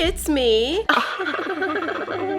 it's me.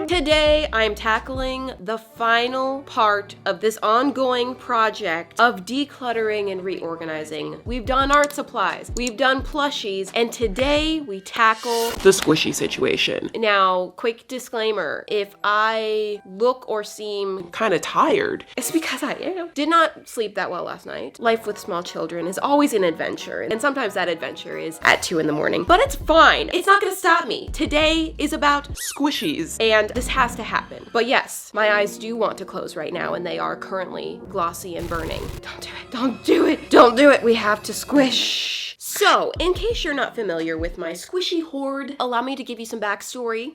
Today, I'm tackling the final part of this ongoing project of decluttering and reorganizing. We've done art supplies, we've done plushies, and today we tackle the squishy situation. Now, quick disclaimer, if I look or seem kind of tired, it's because I am. Did not sleep that well last night. Life with small children is always an adventure, and sometimes that adventure is at 2 in the morning, but it's fine. It's not gonna stop me. Today is about squishies, and this has to happen. But yes, my eyes do want to close right now, and they are currently glossy and burning. Don't do it, don't do it, don't do it. We have to squish. So, in case you're not familiar with my squishy hoard, allow me to give you some backstory.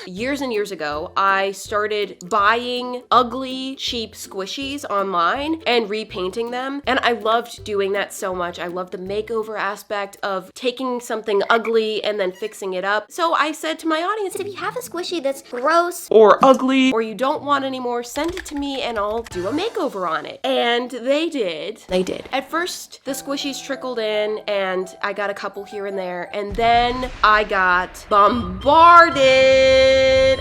Years and years ago, I started buying ugly, cheap squishies online and repainting them, and I loved doing that so much. I loved the makeover aspect of taking something ugly and then fixing it up. So I said to my audience, if you have a squishy that's gross or ugly or you don't want anymore, send it to me and I'll do a makeover on it. And they did. They did. At first, the squishies trickled in and I got a couple here and there, and then I got bombarded.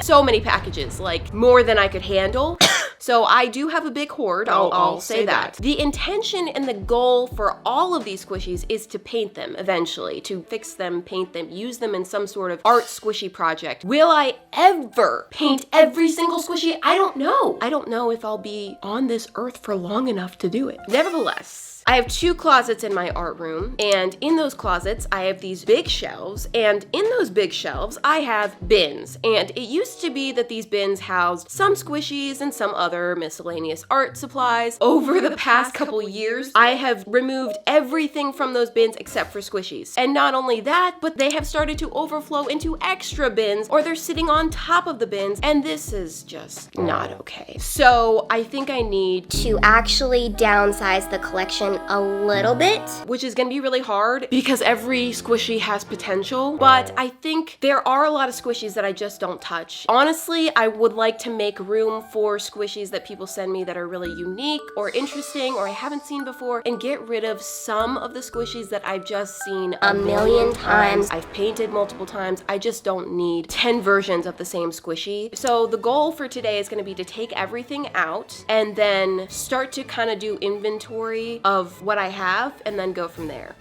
So many packages, like more than I could handle. So I do have a big hoard, I'll say that. The intention and the goal for all of these squishies is to paint them eventually, to fix them, paint them, use them in some sort of art squishy project. Will I ever paint every single squishy? I don't know. I don't know if I'll be on this earth for long enough to do it. Nevertheless, I have 2 closets in my art room, and in those closets, I have these big shelves, and in those big shelves, I have bins. And it used to be that these bins housed some squishies and some other miscellaneous art supplies. Over the past couple years, I have removed everything from those bins except for squishies. And not only that, but they have started to overflow into extra bins, or they're sitting on top of the bins, and this is just not okay. So I think I need to actually downsize the collection a little bit, which is gonna be really hard because every squishy has potential, but I think there are a lot of squishies that I just don't touch. Honestly, I would like to make room for squishies that people send me that are really unique or interesting or I haven't seen before, and get rid of some of the squishies that I've just seen a million times. I've painted multiple times. I just don't need 10 versions of the same squishy. So the goal for today is gonna be to take everything out and then start to kind of do inventory of what I have and then go from there.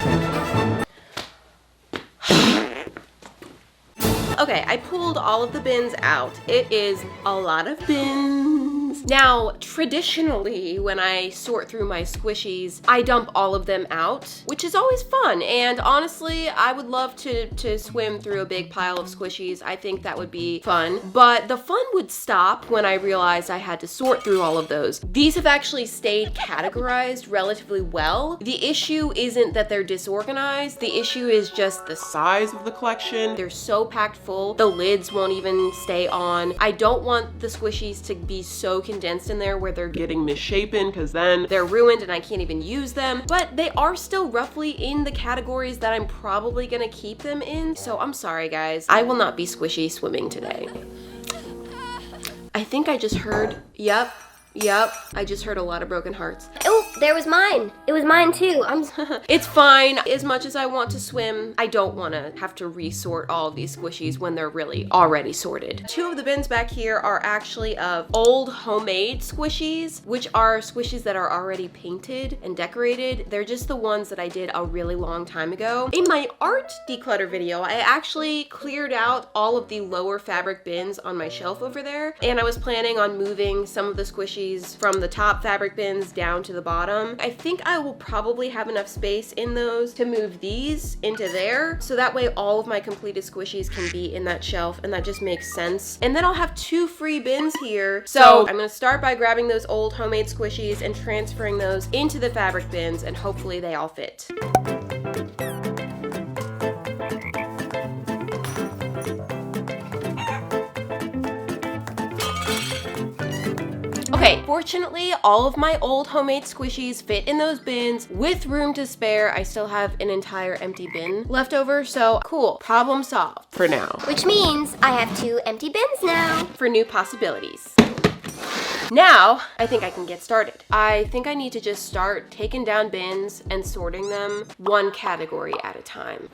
Okay, I pulled all of the bins out. It is a lot of bins. Now, traditionally, when I sort through my squishies, I dump all of them out, which is always fun. And honestly, I would love to swim through a big pile of squishies. I think that would be fun. But the fun would stop when I realized I had to sort through all of those. These have actually stayed categorized relatively well. The issue isn't that they're disorganized. The issue is just the size of the collection. They're so packed full, the lids won't even stay on. I don't want the squishies to be so condensed in there where they're getting misshapen, because then they're ruined and I can't even use them. But they are still roughly in the categories that I'm probably gonna keep them in. So I'm sorry guys, I will not be squishy swimming today. I think I just heard, yep, I just heard a lot of broken hearts. Oh, there was mine. It was mine too. It's fine. As much as I want to swim, I don't want to have to resort all of these squishies when they're really already sorted. 2 of the bins back here are actually of old homemade squishies, which are squishies that are already painted and decorated. They're just the ones that I did a really long time ago. In my art declutter video, I actually cleared out all of the lower fabric bins on my shelf over there, and I was planning on moving some of the squishies from the top fabric bins down to the bottom. I think I will probably have enough space in those to move these into there, so that way all of my completed squishies can be in that shelf, and that just makes sense. And then I'll have 2 free bins here. So I'm gonna start by grabbing those old homemade squishies and transferring those into the fabric bins, and hopefully they all fit. Okay, fortunately, all of my old homemade squishies fit in those bins with room to spare. I still have an entire empty bin left over, so cool. Problem solved for now. Which means I have 2 empty bins now. For new possibilities. Now, I think I can get started. I think I need to just start taking down bins and sorting them one category at a time.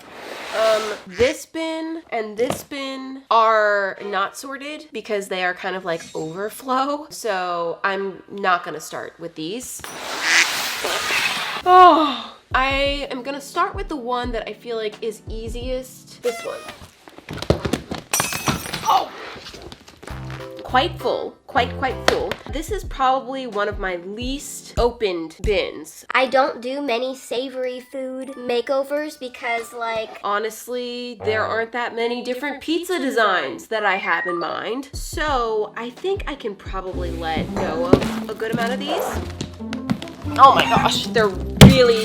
This bin and this bin are not sorted because they are kind of like overflow. So I'm not gonna start with these. Oh, I am gonna start with the one that I feel like is easiest. This one. Oh! Quite full, quite full. This is probably one of my least opened bins. I don't do many savory food makeovers because, like, honestly, there aren't that many different pizza designs that I have in mind. So I think I can probably let go of a good amount of these. Oh my gosh, they're really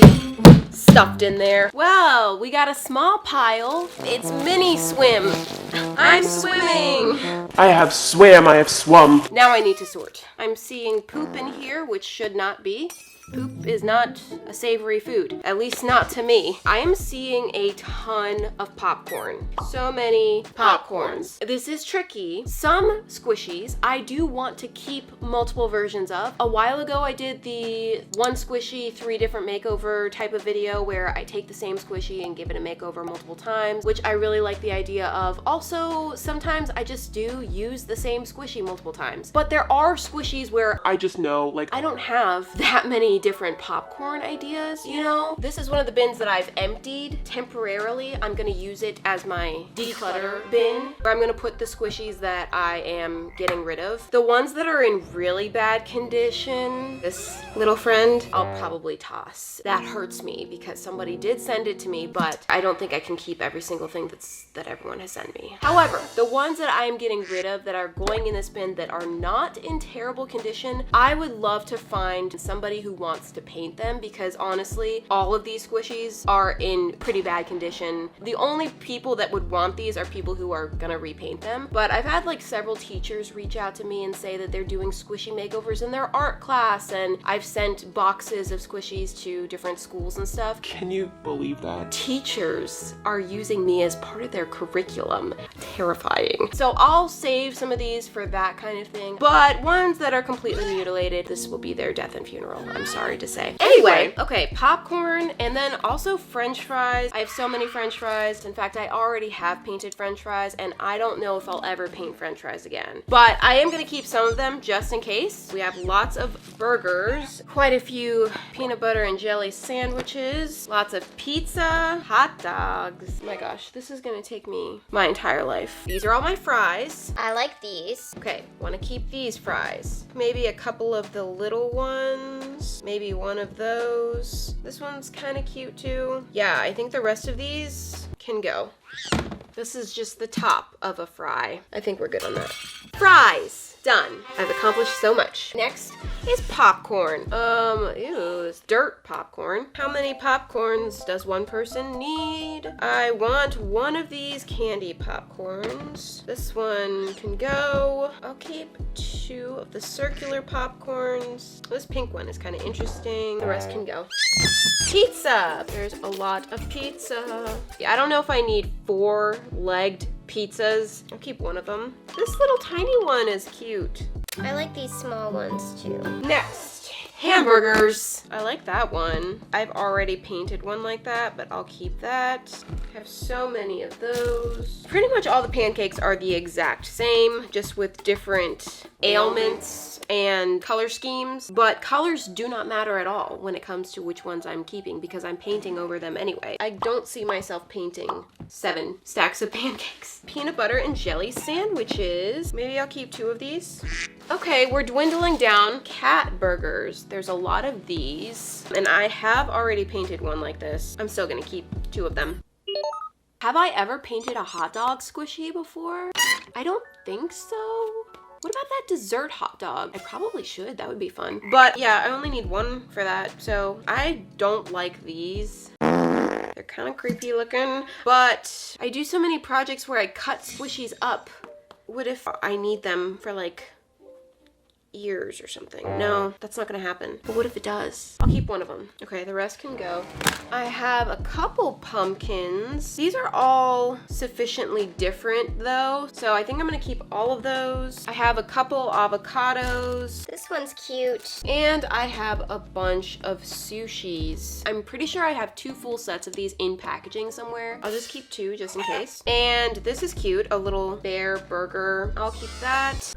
stuffed in there. Well, we got a small pile. It's mini swim. I'm swimming. I have swam, I have swum. Now I need to sort. I'm seeing poop in here, which should not be. Poop is not a savory food, at least not to me. I am seeing a ton of popcorn. So many popcorns. This is tricky. Some squishies I do want to keep multiple versions of. A while ago I did the one squishy, 3 different makeover type of video where I take the same squishy and give it a makeover multiple times, which I really like the idea of. Also, sometimes I just do use the same squishy multiple times. But there are squishies where I just know, like, I don't have that many different popcorn ideas, you know? This is one of the bins that I've emptied temporarily. I'm gonna use it as my declutter bin, where I'm gonna put the squishies that I am getting rid of. The ones that are in really bad condition, this little friend, I'll probably toss. That hurts me because somebody did send it to me, but I don't think I can keep every single thing that everyone has sent me. However, the ones that I am getting rid of that are going in this bin that are not in terrible condition, I would love to find somebody who wants to paint them, because honestly, all of these squishies are in pretty bad condition. The only people that would want these are people who are gonna repaint them. But I've had like several teachers reach out to me and say that they're doing squishy makeovers in their art class, and I've sent boxes of squishies to different schools and stuff. can you believe that? Teachers are using me as part of their curriculum. Terrifying. So I'll save some of these for that kind of thing, but ones that are completely mutilated, this will be their death and funeral, I'm sorry to say. Anyway, okay, popcorn, and then also French fries. I have so many French fries. In fact, I already have painted French fries, and I don't know if I'll ever paint French fries again. But I am gonna keep some of them just in case. We have lots of burgers, quite a few peanut butter and jelly sandwiches, lots of pizza, hot dogs. Oh my gosh, this is gonna take me my entire life. These are all my fries. I like these. Okay, want to keep these fries. Maybe a couple of the little ones. Maybe one of those. This one's kind of cute too. Yeah, I think the rest of these can go. This is just the top of a fry. I think we're good on that. Fries! Done. I've accomplished so much. Next is popcorn. Ew, it's dirt popcorn. How many popcorns does one person need? I want one of these candy popcorns. This one can go. I'll keep 2 of the circular popcorns. This pink one is kind of interesting. The rest can go. Pizza! There's a lot of pizza. Yeah, I don't know if I need 4-legged pizzas. I'll keep one of them. This little tiny one is cute. I like these small ones too. Next, hamburgers. I like that one. I've already painted one like that, but I'll keep that. I have so many of those. Pretty much all the pancakes are the exact same, just with different ailments and color schemes, but colors do not matter at all when it comes to which ones I'm keeping because I'm painting over them anyway. I don't see myself painting 7 stacks of pancakes. Peanut butter and jelly sandwiches. Maybe I'll keep 2 of these. Okay, we're dwindling down. Cat burgers. There's a lot of these, and I have already painted one like this. I'm still gonna keep 2 of them. Have I ever painted a hot dog squishy before? I don't think so. What about that dessert hot dog? I probably should, that would be fun. But yeah, I only need 1 for that, so I don't like these. They're kind of creepy looking, but I do so many projects where I cut squishies up. What if I need them for like ears or something. No, that's not gonna happen. But what if it does? I'll keep one of them. Okay, the rest can go. I have a couple pumpkins. These are all sufficiently different though, so I think I'm gonna keep all of those. I have a couple avocados. This one's cute. And I have a bunch of sushis. I'm pretty sure I have 2 full sets of these in packaging somewhere. I'll just keep 2 just in case. And this is cute, a little bear burger. I'll keep that.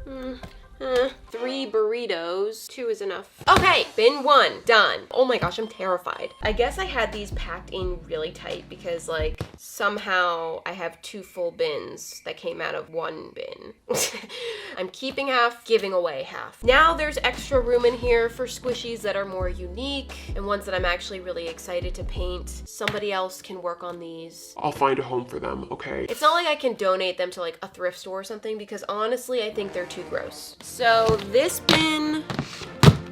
3 burritos. 2 is enough. Okay, bin 1, done. Oh my gosh, I'm terrified. I guess I had these packed in really tight because like somehow I have 2 full bins that came out of 1 bin. I'm keeping half, giving away half. Now there's extra room in here for squishies that are more unique and ones that I'm actually really excited to paint. Somebody else can work on these. I'll find a home for them, okay? It's not like I can donate them to like a thrift store or something because honestly, I think they're too gross. So this bin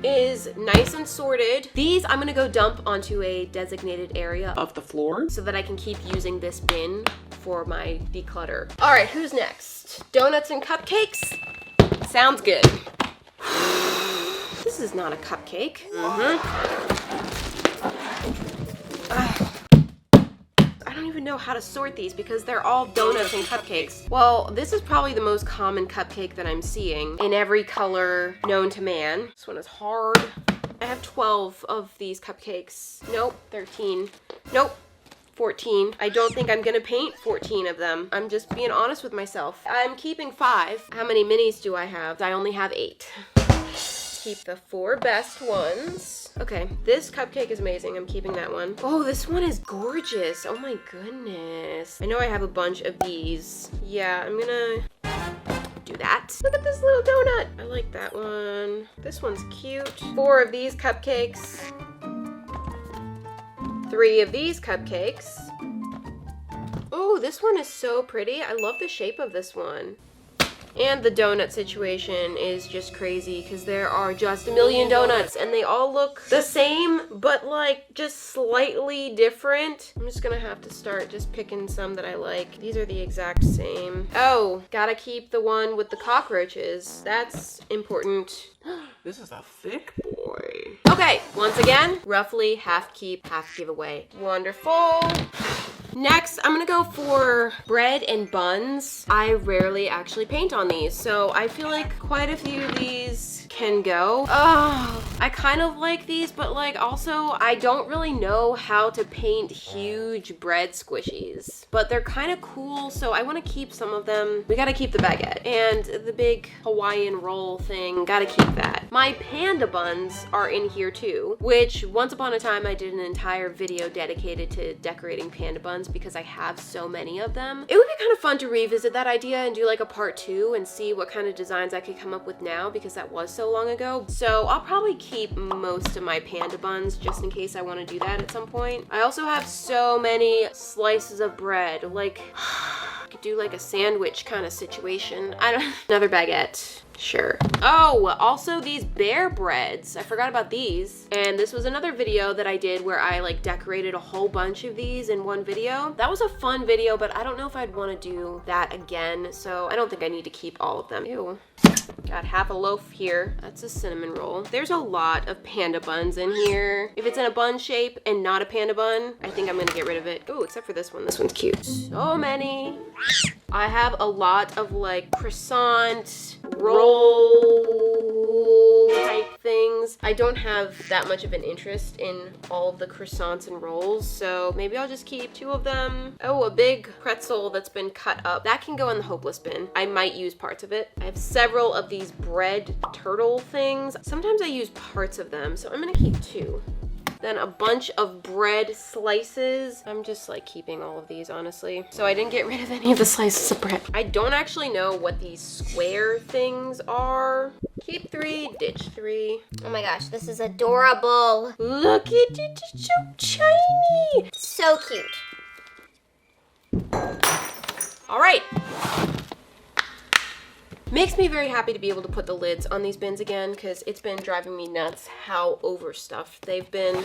is nice and sorted. These I'm gonna go dump onto a designated area Of the floor? so that I can keep using this bin for my declutter. All right, who's next? Donuts and cupcakes? Sounds good. This is not a cupcake. I don't even know how to sort these because they're all donuts and cupcakes. Well, this is probably the most common cupcake that I'm seeing in every color known to man. This one is hard. I have 12 of these cupcakes. Nope, 13. Nope. 14. I don't think I'm gonna paint 14 of them. I'm just being honest with myself. I'm keeping 5. How many minis do I have? I only have 8. Keep the 4 best ones. Okay, this cupcake is amazing. I'm keeping that one. Oh, this one is gorgeous. Oh my goodness. I know I have a bunch of these. Yeah, I'm gonna do that. Look at this little donut. I like that one. This one's cute. 4 of these cupcakes. 3 of these cupcakes. Oh, this one is so pretty. I love the shape of this one. And the donut situation is just crazy because there are just a million donuts and they all look the same, but like just slightly different. I'm just gonna have to start just picking some that I like. These are the exact same. Oh, gotta keep the one with the cockroaches. That's important. This is a thick boy. Okay, once again, roughly half keep, half give away. Wonderful. Next, I'm gonna go for bread and buns. I rarely actually paint on these, so I feel like quite a few of these can go. Oh, I kind of like these, but like also I don't really know how to paint huge bread squishies, but they're kind of cool, so I want to keep some of them. We gotta keep the baguette and the big Hawaiian roll thing, gotta keep that. My panda buns are in here too, which once upon a time I did an entire video dedicated to decorating panda buns because I have so many of them. It would be kind of fun to revisit that idea and do like a part 2 and see what kind of designs I could come up with now because that was so long ago. So I'll probably keep most of my panda buns just in case I want to do that at some point. I also have so many slices of bread, like I could do like a sandwich kind of situation. Another baguette. Sure. Oh, also these bear breads. I forgot about these. And this was another video that I did where I like decorated a whole bunch of these in one video. That was a fun video, but I don't know if I'd want to do that again. So I don't think I need to keep all of them. Ew. Got half a loaf here. That's a cinnamon roll. There's a lot of panda buns in here. If it's in a bun shape and not a panda bun, I think I'm gonna get rid of it. Oh, except for this one. This one's cute. So many. I have a lot of like croissant, roll type things. I don't have that much of an interest in all of the croissants and rolls, so maybe I'll just keep 2 of them. Oh, a big pretzel that's been cut up. That can go in the hopeless bin. I might use parts of it. I have several of these bread turtle things. Sometimes I use parts of them, so I'm gonna keep 2. Then a bunch of bread slices. I'm just like keeping all of these, honestly. So I didn't get rid of any of the slices of bread. I don't actually know what these square things are. Keep 3, ditch 3. Oh my gosh, this is adorable. Look at it, it's so tiny. So cute. All right. Makes me very happy to be able to put the lids on these bins again because it's been driving me nuts how overstuffed they've been.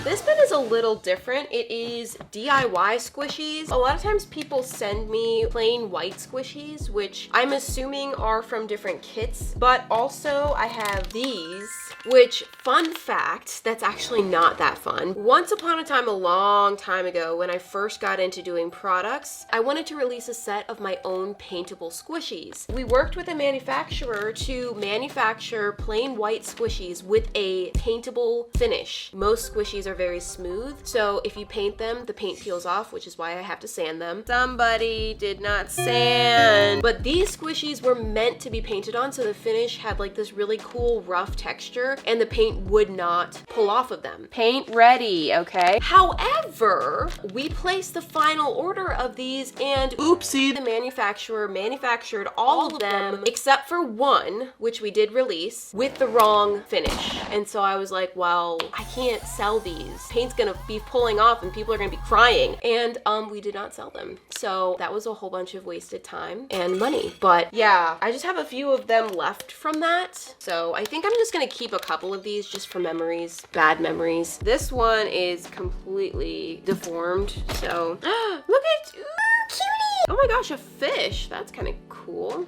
This bin is a little different. It is DIY squishies. A lot of times people send me plain white squishies, which I'm assuming are from different kits, but also I have these, which, fun fact, that's actually not that fun. Once upon a time, a long time ago, when I first got into doing products, I wanted to release a set of my own paintable squishies. We worked with a manufacturer to manufacture plain white squishies with a paintable finish. Most squishies are very smooth, so if you paint them, the paint peels off, which is why I have to sand them. Somebody did not sand. But these squishies were meant to be painted on, so the finish had like this really cool rough texture and the paint would not pull off of them. Paint ready, okay? However, we placed the final order of these and oopsie, the manufacturer manufactured all of them except for one, which we did release, with the wrong finish. And so I was like, well, I can't sell these. Paint's gonna be pulling off and people are gonna be crying. And we did not sell them. So that was a whole bunch of wasted time and money. But yeah, I just have a few of them left from that. So I think I'm just gonna keep a couple of these just for memories, bad memories. This one is completely deformed. So look at, ooh, cutie. Oh my gosh, a fish. That's kind of cool.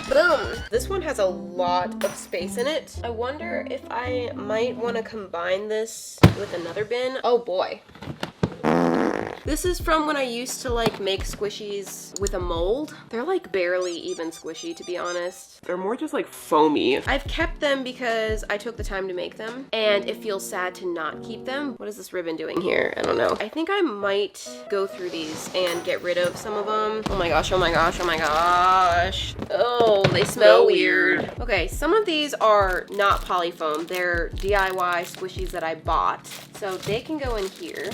Boom. This one has a lot of space in it. I wonder if I might want to combine this with another bin. Oh boy. This is from when I used to like make squishies with a mold. They're like barely even squishy, to be honest. They're more just like foamy. I've kept them because I took the time to make them and it feels sad to not keep them. What is this ribbon doing here? I don't know. I think I might go through these and get rid of some of them. Oh my gosh, oh my gosh, oh my gosh. Oh, they smell weird. Okay, some of these are not polyfoam. They're DIY squishies that I bought. So they can go in here.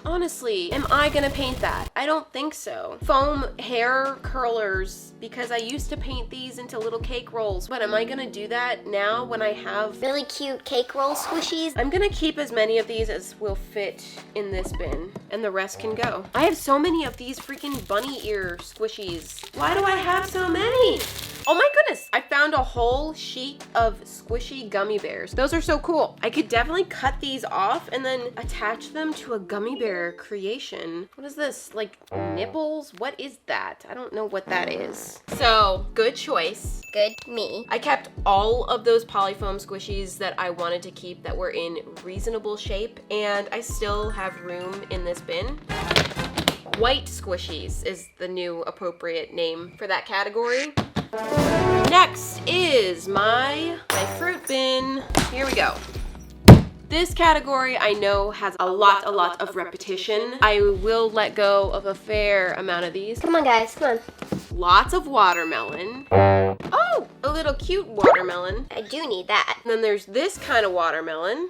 Honestly, am I gonna paint that? I don't think so. Foam hair curlers, because I used to paint these into little cake rolls. But am I gonna do that now when I have Really cute cake roll squishies. I'm gonna keep as many of these as will fit in this bin, and the rest can go. I have so many of these freaking bunny ear squishies. Why do I have so many? Oh my goodness, I found a whole sheet of squishy gummy bears. Those are so cool. I could definitely cut these off and then attach them to a gummy bear creation. What is this, like nipples? What is that? I don't know what that is. So, good choice. Good me. I kept all of those polyfoam squishies that I wanted to keep that were in reasonable shape, and I still have room in this bin. White squishies is the new appropriate name for that category. Next is my fruit bin. Here we go. This category I know has a lot of repetition. I will let go of a fair amount of these. Come on, guys, come on. Lots of watermelon. Oh, a little cute watermelon. I do need that. And then there's this kind of watermelon.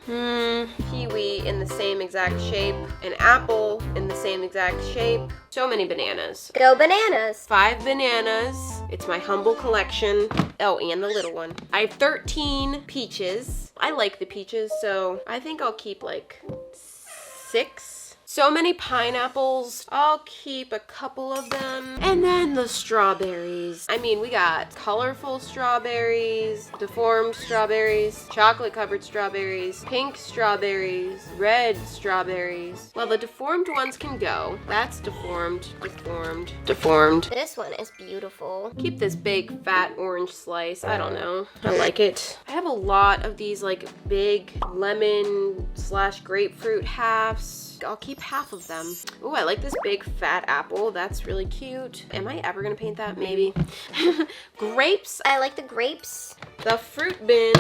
Kiwi in the same exact shape. An apple in the same exact shape. So many bananas. Go bananas. 5 bananas. It's my humble collection. Oh, and the little one. I have 13 peaches. I like the peaches, so I think I'll keep like 6. So many pineapples. I'll keep a couple of them. And then the strawberries. I mean, we got colorful strawberries, deformed strawberries, chocolate covered strawberries, pink strawberries, red strawberries. Well, the deformed ones can go. That's deformed, deformed, deformed. This one is beautiful. Keep this big fat orange slice. I don't know. I like it. I have a lot of these like big lemon / grapefruit halves. I'll keep half of them. Oh, I like this big fat apple. That's really cute. Am I ever gonna paint that? Maybe. Grapes. I like the grapes. The fruit bin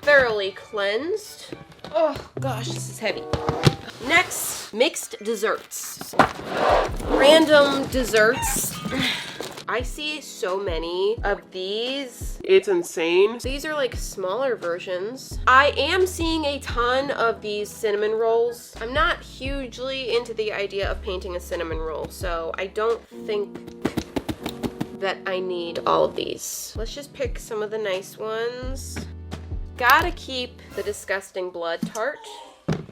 thoroughly cleansed. Oh gosh, this is heavy. Next, mixed desserts. Random desserts. I see so many of these. It's insane. These are like smaller versions. I am seeing a ton of these cinnamon rolls. I'm not hugely into the idea of painting a cinnamon roll, so I don't think that I need all of these. Let's just pick some of the nice ones. Gotta keep the disgusting blood tart.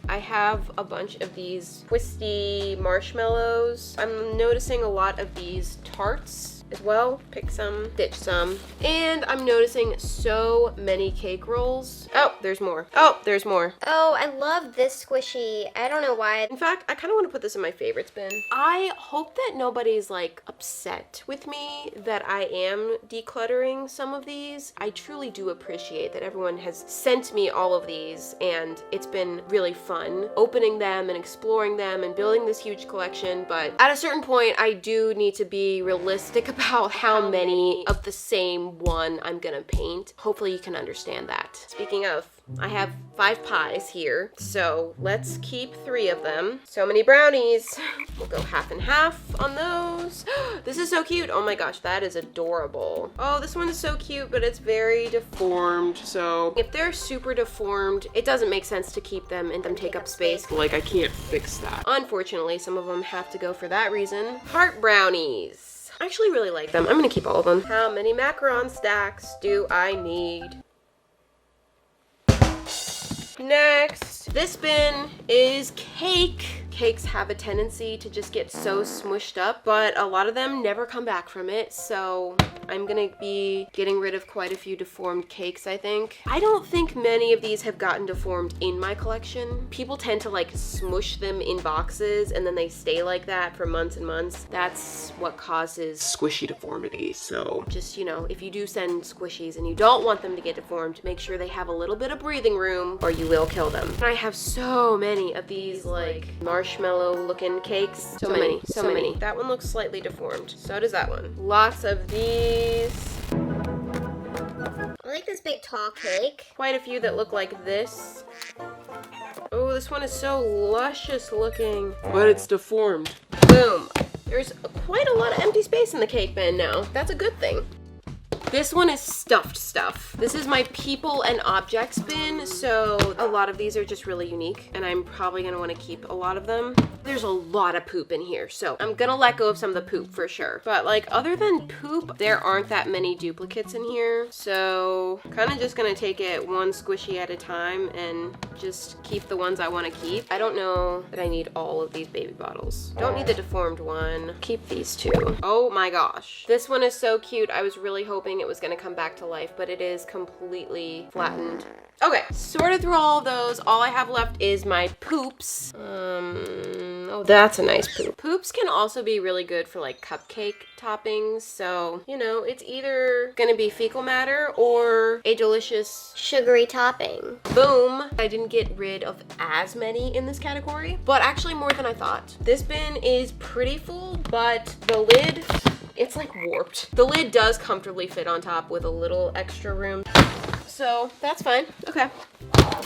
I have a bunch of these twisty marshmallows. I'm noticing a lot of these tarts as well. Pick some, ditch some. And I'm noticing so many cake rolls. Oh, there's more. Oh, there's more. Oh, I love this squishy. I don't know why. In fact, I kind of want to put this in my favorites bin. I hope that nobody's like upset with me that I am decluttering some of these. I truly do appreciate that everyone has sent me all of these, and it's been really fun opening them and exploring them and building this huge collection. But at a certain point, I do need to be realistic about how many of the same one I'm gonna paint. Hopefully you can understand that. Speaking of, I have 5 pies here, so let's keep 3 of them. So many brownies. We'll go half and half on those. This is so cute. Oh my gosh, that is adorable. Oh, this one is so cute, but it's very deformed. So if they're super deformed, it doesn't make sense to keep them and them take up space. Like, I can't fix that. Unfortunately, some of them have to go for that reason. Heart brownies. I actually really like them. I'm gonna keep all of them. How many macaron stacks do I need? Next, this bin is cake. Cakes have a tendency to just get so smushed up, but a lot of them never come back from it, so I'm gonna be getting rid of quite a few deformed cakes, I think. I don't think many of these have gotten deformed in my collection. People tend to like smush them in boxes and then they stay like that for months and months. That's what causes Squishy deformity, so. just, you know, if you do send squishies and you don't want them to get deformed, make sure they have a little bit of breathing room or you will kill them. And I have so many of these like marshmallow looking cakes. So many. That one looks slightly deformed. So does that one. Lots of these. I like this big tall cake. Quite a few that look like this. Oh, this one is so luscious looking. But it's deformed. Boom. There's quite a lot of empty space in the cake bin now. That's a good thing. This one is stuffed stuff. This is my people and objects bin, so a lot of these are just really unique, and I'm probably gonna wanna keep a lot of them. There's a lot of poop in here, so I'm gonna let go of some of the poop for sure. But like, other than poop, there aren't that many duplicates in here, so kinda just gonna take it one squishy at a time and just keep the ones I wanna keep. I don't know that I need all of these baby bottles. Don't need the deformed one. Keep these 2. Oh my gosh. This one is so cute. I was really hoping it was gonna come back to life, but it is completely flattened. Okay, sorted through all of those. All I have left is my poops. Oh, that's a nice poop. Poops can also be really good for like cupcake toppings, so, you know, it's either gonna be fecal matter or a delicious Sugary topping. boom. I didn't get rid of as many in this category, but actually more than I thought. This bin is pretty full, but the lid, it's like warped. The lid does comfortably fit on top with a little extra room. So that's fine. Okay.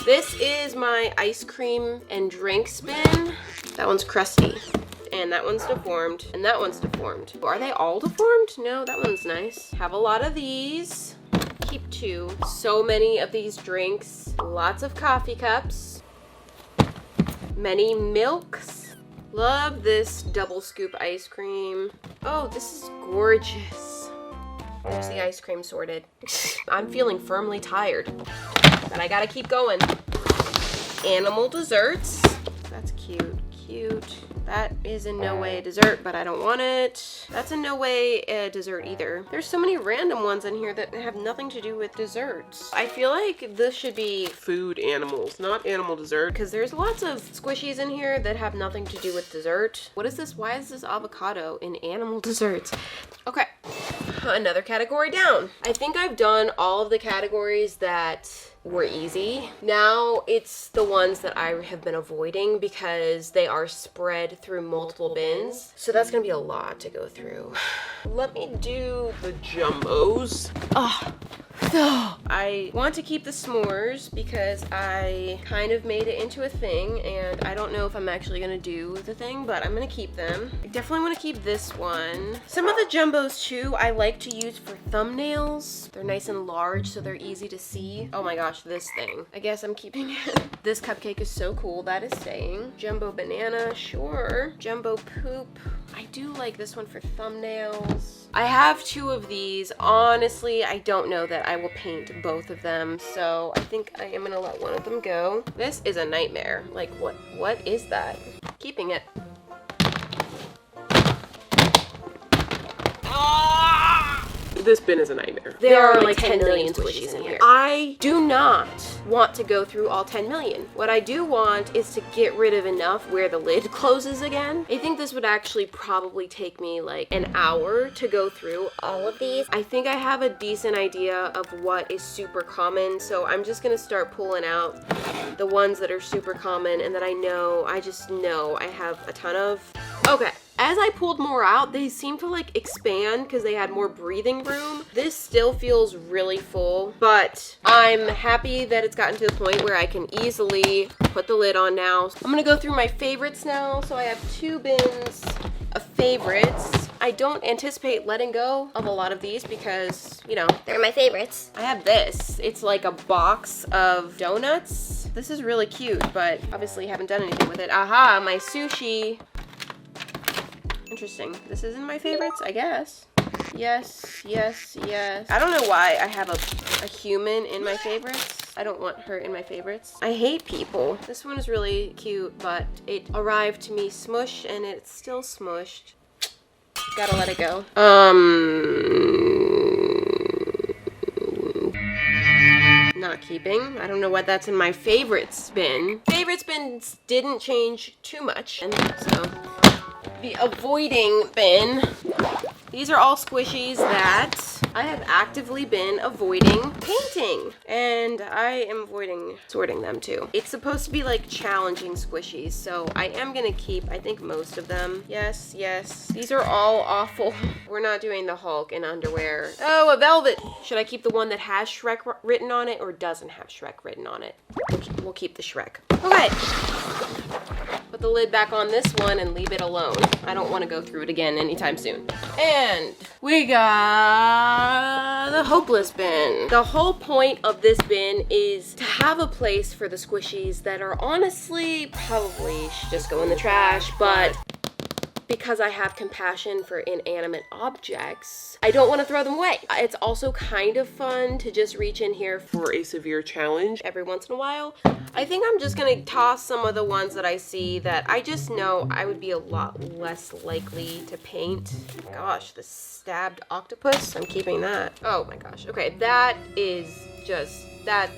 This is my ice cream and drinks bin. That one's crusty. And that one's deformed. And that one's deformed. Are they all deformed? No, that one's nice. Have a lot of these. Keep 2. So many of these drinks. Lots of coffee cups. Many milks. Love this double scoop ice cream. Oh, this is gorgeous. There's the ice cream sorted. I'm feeling firmly tired, but I gotta keep going. Animal desserts. That's cute, cute. That is in no way a dessert, but I don't want it. That's in no way a dessert either. There's so many random ones in here that have nothing to do with desserts. I feel like this should be Food animals, not animal dessert. because there's lots of squishies in here that have nothing to do with dessert. What is this? Why is this avocado in animal desserts? Okay, another category down. I think I've done all of the categories that were easy. Now it's the ones that I have been avoiding because they are spread through multiple bins. So that's gonna be a lot to go through. Let me do The jumbos. I want to keep the s'mores because I kind of made it into a thing and I don't know if I'm actually gonna do the thing, but I'm gonna keep them. I definitely want to keep this one. Some of the jumbos too I like to use for thumbnails. They're nice and large so they're easy to see. Oh my gosh, this thing. I guess I'm keeping it. This cupcake is so cool, that is staying. Jumbo banana, sure. Jumbo poop. I do like this one for thumbnails. I have 2 of these. Honestly, I don't know that I will paint both of them, so I think I am gonna let one of them go. This is a nightmare. Like, what is that? Keeping it. Ah! This bin is a nightmare. There are like 10 million squishies in here. I do not want to go through all 10 million. What I do want is to get rid of enough where the lid closes again. I think this would actually probably take me like an hour to go through all of these. I think I have a decent idea of what is super common, so I'm just gonna start pulling out the ones that are super common and that I just know I have a ton of. Okay. As I pulled more out, they seem to like expand because they had more breathing room. This still feels really full, but I'm happy that it's gotten to the point where I can easily put the lid on now. I'm gonna go through my favorites now. So I have 2 bins of favorites. I don't anticipate letting go of a lot of these because, you know, They're my favorites. I have this. It's like a box of donuts. This is really cute, but obviously haven't done anything with it. Aha, my sushi. Interesting. This isn't my favorites, I guess. Yes, yes, yes. I don't know why I have a human in my favorites. I don't want her in my favorites. I hate people. This one is really cute, but it arrived to me smushed and it's still smushed. Gotta let it go. Not keeping. I don't know what that's in my favorites bin. Favorites bins didn't change too much, and so the avoiding bin. These are all squishies that I have actively been avoiding painting, and I am avoiding sorting them too. It's supposed to be like challenging squishies, so I am gonna keep, I think, most of them. Yes, yes. These are all awful. We're not doing the Hulk in underwear. Oh, a velvet. Should I keep the one that has Shrek written on it or doesn't have Shrek written on it? We'll keep the Shrek. Okay. Put the lid back on this one and leave it alone. I don't want to go through it again anytime soon. And we got the hopeless bin. The whole point of this bin is to have a place for the squishies that are honestly probably should just go in the trash, but because I have compassion for inanimate objects, I don't want to throw them away. It's also kind of fun to just reach in here For a severe challenge. every once in a while. I think I'm just gonna toss some of the ones that I see that I just know I would be a lot less likely to paint. Gosh, the stabbed octopus, I'm keeping that. Oh my gosh, okay, that is just, that.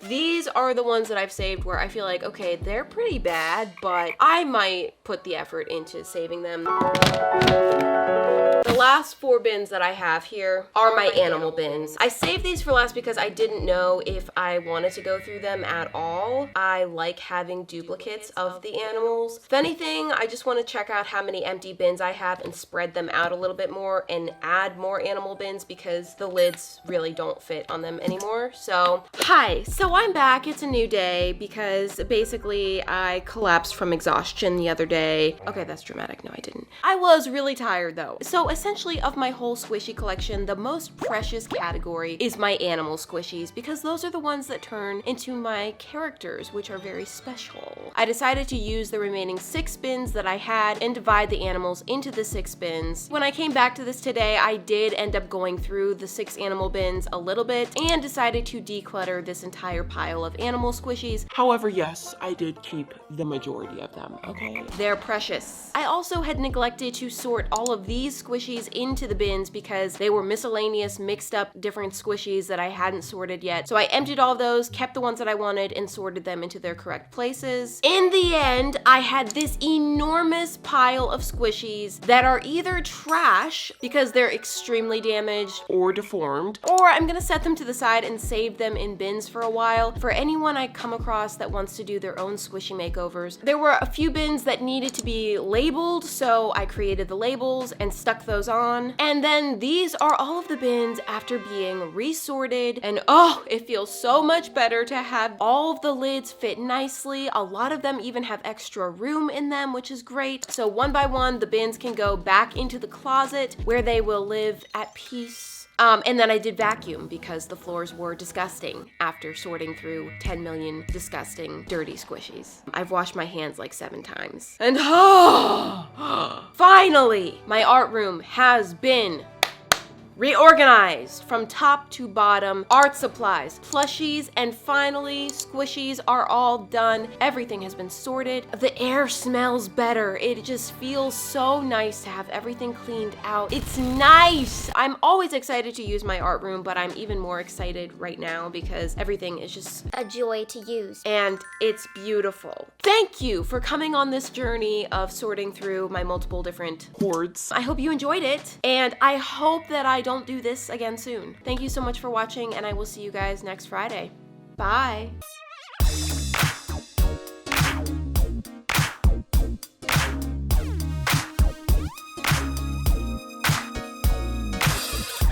These are the ones that I've saved where I feel like, okay, they're pretty bad, but I might put the effort into saving them. The last 4 bins that I have here are my animal bins. I saved these for last because I didn't know if I wanted to go through them at all. I like having duplicates of the animals. If anything, I just want to check out how many empty bins I have and spread them out a little bit more and add more animal bins because the lids really don't fit on them anymore. So, hi. So I'm back. It's a new day because basically I collapsed from exhaustion the other day. Okay, that's dramatic. No, I didn't. I was really tired though. So essentially of my whole squishy collection, the most precious category is my animal squishies because those are the ones that turn into my characters, which are very special. I decided to use the remaining 6 bins that I had and divide the animals into the 6 bins. When I came back to this today, I did end up going through the 6 animal bins a little bit and decided to declutter this entire pile of animal squishies. However, yes, I did keep the majority of them, okay? They're precious. I also had neglected to sort all of these squishies into the bins because they were miscellaneous, mixed up different squishies that I hadn't sorted yet. So I emptied all of those, kept the ones that I wanted, and sorted them into their correct places. In the end, I had this enormous pile of squishies that are either trash because they're extremely damaged, Or deformed. or I'm gonna set them to the side and save them in bins for a while for anyone I come across that wants to do their own squishy makeovers. There were a few bins that needed to be labeled, so I created the labels and stuck those on. And then these are all of the bins after being resorted, and oh, it feels so much better to have all of the lids fit nicely. A lot of them even have extra room in them, which is great. So one by one, the bins can go back into the closet where they will live at peace. And then I did vacuum because the floors were disgusting after sorting through 10 million disgusting, dirty squishies. I've washed my hands like 7 times. And finally, my art room has been reorganized from top to bottom. Art supplies, plushies, and finally squishies are all done. Everything has been sorted. The air smells better. It just feels so nice to have everything cleaned out. It's nice. I'm always excited to use my art room, but I'm even more excited right now because everything is just a joy to use. and it's beautiful. Thank you for coming on this journey of sorting through my multiple different Hoards. I hope you enjoyed it, and I hope that I don't do this again soon. Thank you so much for watching, and I will see you guys next Friday. Bye.